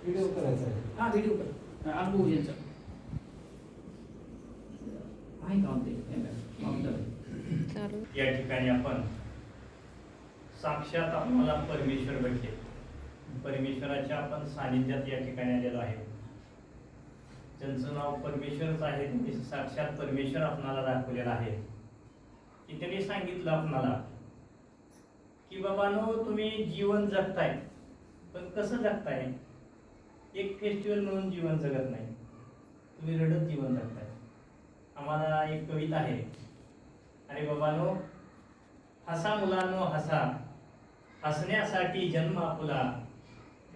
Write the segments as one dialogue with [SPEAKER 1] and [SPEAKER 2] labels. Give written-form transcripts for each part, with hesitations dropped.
[SPEAKER 1] Video करायचा आहे.
[SPEAKER 2] हा व्हिडिओ कर अनुभव यांचा आहे का
[SPEAKER 3] चालू
[SPEAKER 4] या ठिकाणी आपण साक्षात आपल्याला परमेश्वर भेटले. परमेश्वराच्या आपण सानिध्यात या ठिकाणी आलेलो आहे. ज्यांचं नाव परमेश्वरच आहे त्यांनी साक्षात परमेश्वर आपणाला दाखवलेला आहे की त्यांनी सांगितलं आपणाला की बाबांनो तुम्ही जीवन जगताय पण कसं जगताय. एक फेस्टिवल म्हणून जीवन जगत नाही, तुम्ही रडत जीवन जगताय. आम्हाला एक कविता आहे, अरे बाबांनो हसा मुलांनो हसा, हसण्यासाठी जन्म आपला,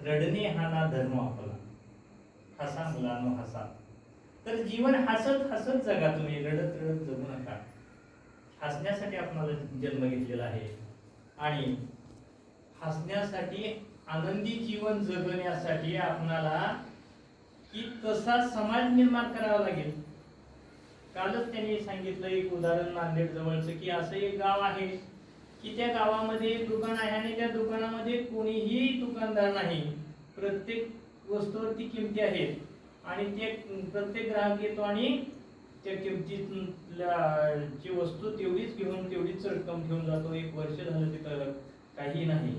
[SPEAKER 4] रडणे हा ना धर्म आपला. हसा मुलांनो हसा. तर जीवन हसत हसत जगा तुम्ही, रडत रडत जगू नका. हसण्यासाठी आपल्याला जन्म घेतलेला आहे आणि हसण्यासाठी आनंदी जीवन जगण्यासाठी आपणाला की तसा समाज निर्माण करावा लागेल. कालच त्यांनी सांगितलं एक उदाहरण नांदेड जवळचं की असं एक गाव आहे की त्या गावामध्ये एक दुकान आहे आणि त्या दुकानामध्ये कोणीही दुकानदार नाही. प्रत्येक वस्तूवरती किमती आहेत आणि ते प्रत्येक ग्राहक येतो आणि त्या किमतीची वस्तू तेवढीच घेऊन तेवढीच रक्कम घेऊन जातो. एक वर्ष झालं तिथं काही नाही,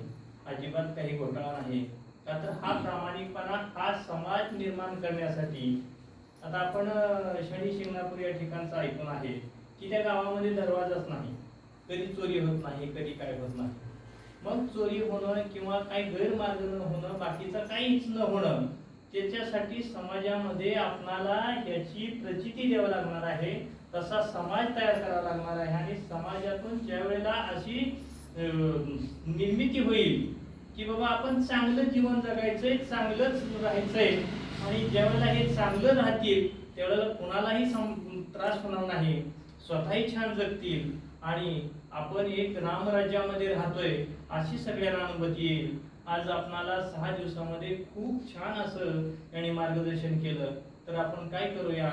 [SPEAKER 4] अजिबात काही घोटाळा नाही. का तर हा प्रामाणिकपणा हा समाज निर्माण करण्यासाठी. आता आपण शनी शिंगणापूर या ठिकाणचं ऐकून आहे की त्या गावामध्ये दरवाजाच नाही, कधी चोरी होत नाही, कधी काय होत नाही. मग चोरी होणं किंवा काही गैरमार्ग न होणं, बाकीचं काहीच न होणं, त्याच्यासाठी समाजामध्ये आपणाला याची प्रचिती द्यावं लागणार आहे. तसा समाज तयार करावा लागणार आहे आणि समाजातून ज्या वेळेला अशी निर्मिती होईल की बाबा आपण चांगलं जीवन जगायचंय, चांगलंच राहायचंय आणि ज्यावेळेला हे चांगलं राहतील त्यावेळेला कोणालाही त्रास होणार नाही, स्वतःही छान जगतील आणि आपण एक रामराज्यामध्ये राहतोय अशी सगळ्यांना अनुभूती येईल. आज आपणाला 6 दिवसामध्ये खूप छान असं यांनी मार्गदर्शन केलं. तर आपण काय करूया,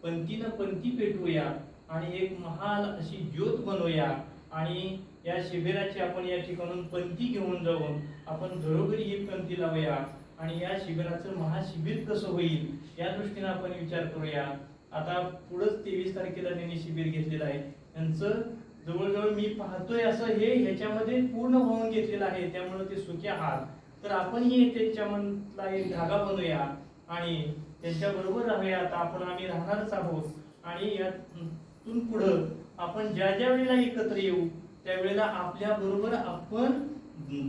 [SPEAKER 4] पंक्तीनं पंक्ती पेटवूया आणि एक महाल अशी ज्योत बनवूया आणि या शिबिराची आपण या ठिकाणून पंक्ती घेऊन जाऊन आपण घरोघरी ही पंक्ती लावूया आणि या शिबिराचं महाशिबिर कसं होईल या दृष्टीने आपण विचार करूया. आता पुढंच 23 तारखेला त्यांनी शिबिर घेतलेलं आहे. यांचं जवळजवळ मी पाहतोय असं हे ह्याच्यामध्ये पूर्ण होऊन घेतलेलं आहे. त्यामुळे ते सुखी आहात. तर आपणही त्याच्यामधला एक धागा बनवूया आणि त्यांच्याबरोबर राहूया. आता आम्ही राहणारच आहोत आणि यातून पुढं आपण ज्या ज्या वेळेला एकत्र येऊ त्यावेळेला आपल्या बरोबर आपण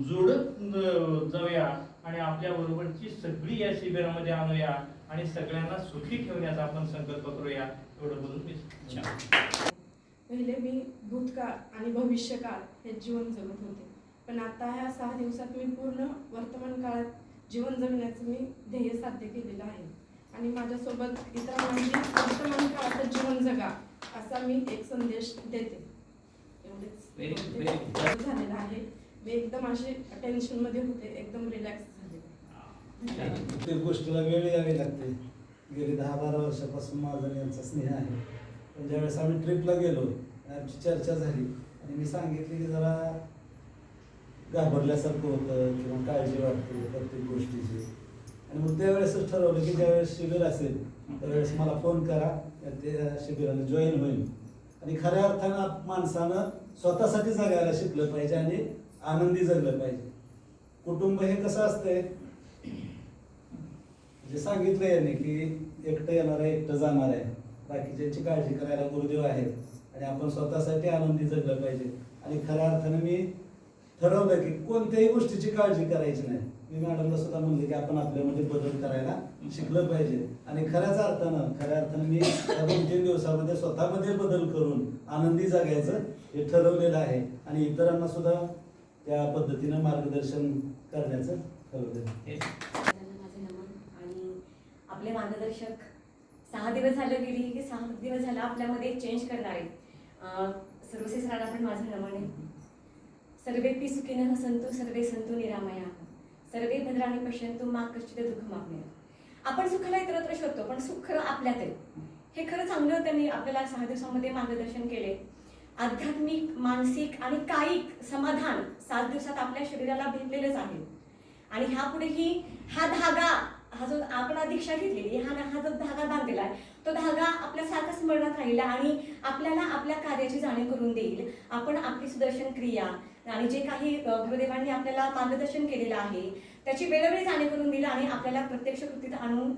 [SPEAKER 4] जोडत जाऊया आणि आपल्या बरोबरची सगळी या शिबिरामध्ये आणूया आणि सगळ्यांना सुखी ठेवण्याचा आपण संकल्प करूया. एवढं बोलून मी
[SPEAKER 5] पहिले मी भूतकाळ आणि भविष्यकाळ हे जीवन जगत होते, पण आता ह्या 6 दिवसात मी पूर्ण वर्तमान काळात जीवन जगण्याचं मी ध्येय साध्य केलेलं आहे आणि माझ्यासोबत इतरांनाही वर्तमान काळात जीवन जगा असा मी एक संदेश देते. एवढेच झालेलं आहे. मी एकदम अशी टेन्शन मध्ये होते, एकदम रिलॅक्स झाले.
[SPEAKER 1] प्रत्येक गोष्टीला वेळ यावी लागते. गेली 10-12 वर्षापासून माझा यांचा स्नेह आहे. पण ज्यावेळेस आम्ही ट्रिपला गेलो आमची चर्चा झाली आणि मी सांगितली की जरा घाबरल्यासारखं होतं किंवा काळजी वाटते प्रत्येक गोष्टीची. आणि मग त्यावेळेसच ठरवलं की ज्यावेळेस शिबिर असेल त्यावेळेस मला फोन करा, त्या शिबिराला जॉईन होईल. आणि खऱ्या अर्थानं माणसानं स्वतःसाठी जगायला शिकलं पाहिजे आणि आनंदी जगलं पाहिजे. कुटुंब हे कसं असतंय, जे सांगितलं यांनी की एकटं येणार आहे एकटं जाणार आहे, बाकीच्यांची काळजी करायला गुरुदेव आहेत आणि आपण स्वतःसाठी आनंदी जगलं पाहिजे. आणि खऱ्या अर्थानं मी ठरवलं की कोणत्याही गोष्टीची काळजी करायची नाही. मी मॅडमला सुद्धा म्हणले की आपण आपल्यामध्ये बदल करायला शिकलं पाहिजे आणि खऱ्या अर्थानं मी या 2-3 दिवसामध्ये स्वतःमध्ये बदल करून आनंदी जगायचं हे ठरवलेलं आहे आणि इतरांना सुद्धा त्या पद्धतीनं मार्गदर्शन करण्याचं ठरवलेलं आहे.
[SPEAKER 6] माझे नमन. आणि आपले मार्गदर्शक 6 दिवस झाले गेली की 6 दिवस झाला आपल्यामध्ये चेंज करणारे सर्वसे सरांना पण माझं नमन आहे. सर्वेपि सुखिनः सन्तु सर्वे सन्तु निरामया सर्वे भद्राणि पश्यन्तु मा कश्चित् दुःखमाप्नुयात्. आपण सुखाला इतरत्र शोधतो पण सुख आपल्यात आहे. हे खरं चांगलं त्यांनी आपल्याला 6 दिवसांमध्ये मार्गदर्शन केले. आध्यात्मिक, मानसिक आणि कायिक समाधान 7 दिवसात आपल्या शरीराला भेटलेलंच आहे आणि ह्यापुढेही हा धागा हा जो आपण दीक्षा घेतलेली हा जो धागा बांधलेला आहे तो धागा आपल्या सारखा स्मरणात राहील आणि आपल्याला आपल्या कार्याची जाणीव करून देईल. आपण आपली सुदर्शन क्रिया आणि जे काही गुरुदेवांनी आपल्याला मार्गदर्शन केलेलं आहे त्याची वेळोवेळी जाणीव करून दिलं आणि आपल्याला प्रत्यक्ष कृतीत आणून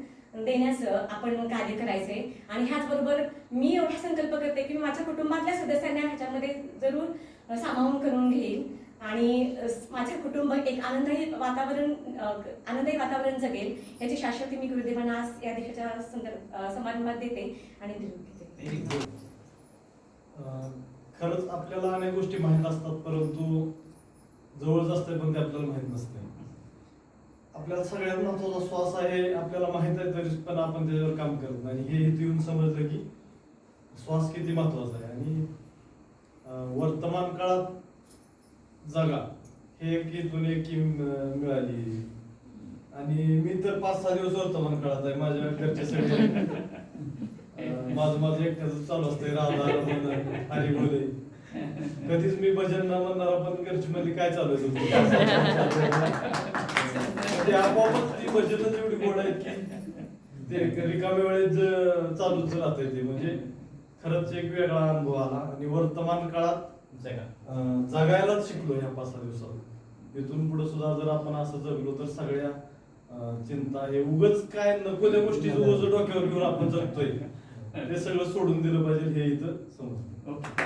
[SPEAKER 6] देण्याचं आपण कार्य करायचंय. आणि ह्याचबरोबर मी एवढा संकल्प करते की मी माझ्या कुटुंबातल्या सदस्यांना ह्याच्यामध्ये जरूर सामावून करून घेईल आणि माझे कुटुंब एक आनंददायी वातावरण जगेल याची शाश्वती मी गुरुदेवांना आज या देशाच्या समारंभात देते आणि निरोप घेते.
[SPEAKER 2] Very good.
[SPEAKER 3] खरंच आपल्याला अनेक गोष्टी माहीत असतात परंतु जवळच असते पण ते आपल्याला माहीत नसते. आपल्याला सगळ्यात महत्वाचा श्वास आहे आपल्याला माहित आहे तरी पण आपण त्याच्यावर काम करत नाही. हे इथे येऊन समजलं की श्वास किती महत्वाचा आहे आणि वर्तमान काळात जगा हे एक इथून एक मिळाली. आणि मी तर 5-6 दिवस वर्तमान काळात आहे. माझ्या घरचे सगळे माझं एकट्याचं चालू असतंय राधा रमण हरी बोले. कधीच मी भजन न म्हणणार पण घरची मध्ये काय चालू आहे म्हणजे आपोआपच ती भजनच एवढी गोड आहेत की ते रिकाम्या वेळेत चालूच राहते ते. म्हणजे खरंच एक वेगळा अनुभव आला आणि वर्तमान काळात जगायलाच शिकलो ह्या 5-6 दिवसात. इथून पुढे सुद्धा जर आपण असं जगलो तर सगळ्या चिंता हे उगच काय नको त्या गोष्टी डोक्यावर घेऊन आपण जगतोय ते सगळं सोडून दिलं पाहिजे हे इथं समजतं.
[SPEAKER 2] ओके.